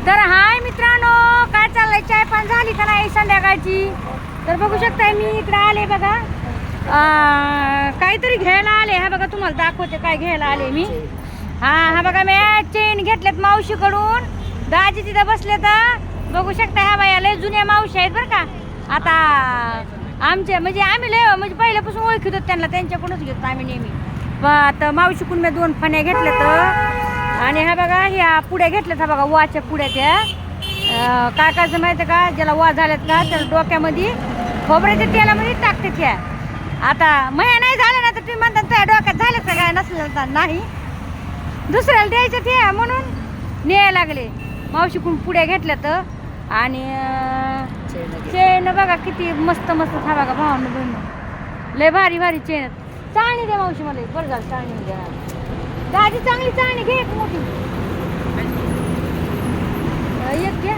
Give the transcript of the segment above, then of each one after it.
तर हाय मित्रांनो, काय चाललंय? चाय पान झाली का नाही संध्याकाळची? तर बघू शकताय मी इकडे आले बघा, काहीतरी घ्यायला आले. हा बघा तुम्हाला दाखवते काय घ्यायला आले मी. हा बघा मी चेन घेतल्यात मावशीकडून. दाजी तिथं बसले तर बघू शकता. ह्या बाया लय जुन्या मावशी आहेत बरं का. आता आमच्या म्हणजे आम्ही लय म्हणजे पहिल्यापासून ओळखीत होतो त्यांना, त्यांच्याकडूनच घेतो आम्ही नेहमी. आता मावशीकडून मी 2 फण्या घेतल्या तर. आणि हा बघा ह्या पुड्या घेतल्यात. हा बघा वाच्या पुड्या त्या काकाचं माहिती का, ज्याला वा झाल्यात का त्याला डोक्यामध्ये खोबऱ्याच्या तेलामध्ये टाकते त्या. आता मया नाही झालं ना तर तुम्ही म्हणता त्या डोक्यात झालं का काय, नसलं तर नाही दुसऱ्याला द्यायचं ते, म्हणून न्यायला लागले. मावशीकडून पुड्या घेतल्या तर. आणि चेन बघा किती मस्त मस्त. हा बघा भावानं बहिण लय भारी भारी चेन. चाळणी द्या मावशी मला, बरं झालं चाळणी द्या. दादी चांगली चाळणी घे एक मोठी, एक घ्या.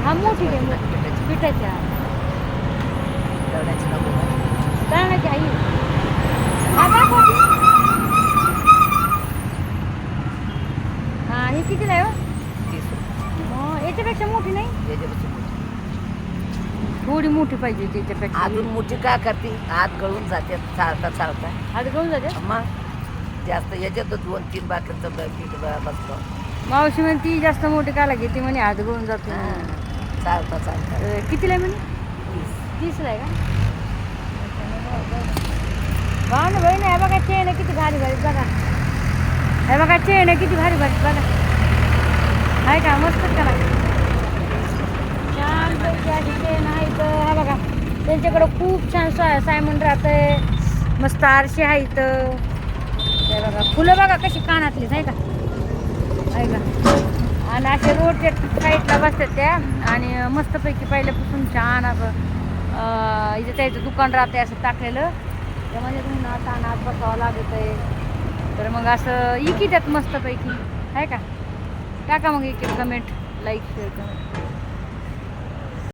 हा मोठी घे पिठाच्या चाळण्याची आई. हा दाखव. हा हे कितीला आहे हो? याच्यापेक्षा मोठी नाही, थोडी मोठी पाहिजे त्याच्यापेक्षा. अजून मोठी का करते? हात गळून जाते चालता चालता. हात गळून जाते मग जास्त याच्यात 2-3 भाकरचं पीठ बसतो. मावशी म्हणती जास्त मोठी का लागेल ती म्हणे हात गळून जातो. चालता चालता. कितीला आहे म्हणे? 30ला आहे का? भाऊ ना बहीण. हे बघा चेन आहे किती भारी भारी बघा. हे बघा चेन आहे किती भारी भारी बघा. आहे का मस्त करा छान पैकी अशी चेन आहे इथं. हा बघा त्यांच्याकडं खूप छान सायमन राहतंय. मस्त आरशे आहे इथं. हे बघा फुलं बघा कशी कानातलीच आहे का, आहे का. आणि असे रोडच्या साईडला बसतात त्या. आणि मस्तपैकी पहिल्यापासून छान असं इथं त्याचं दुकान राहतंय असं टाकलेलं. त्यामध्ये तुम्ही नात बसावं लागत आहे. तर मग असं इकी त्यात मस्तपैकी आहे का. टाका मग एक कमेंट, लाईक, शेअर कमेंट.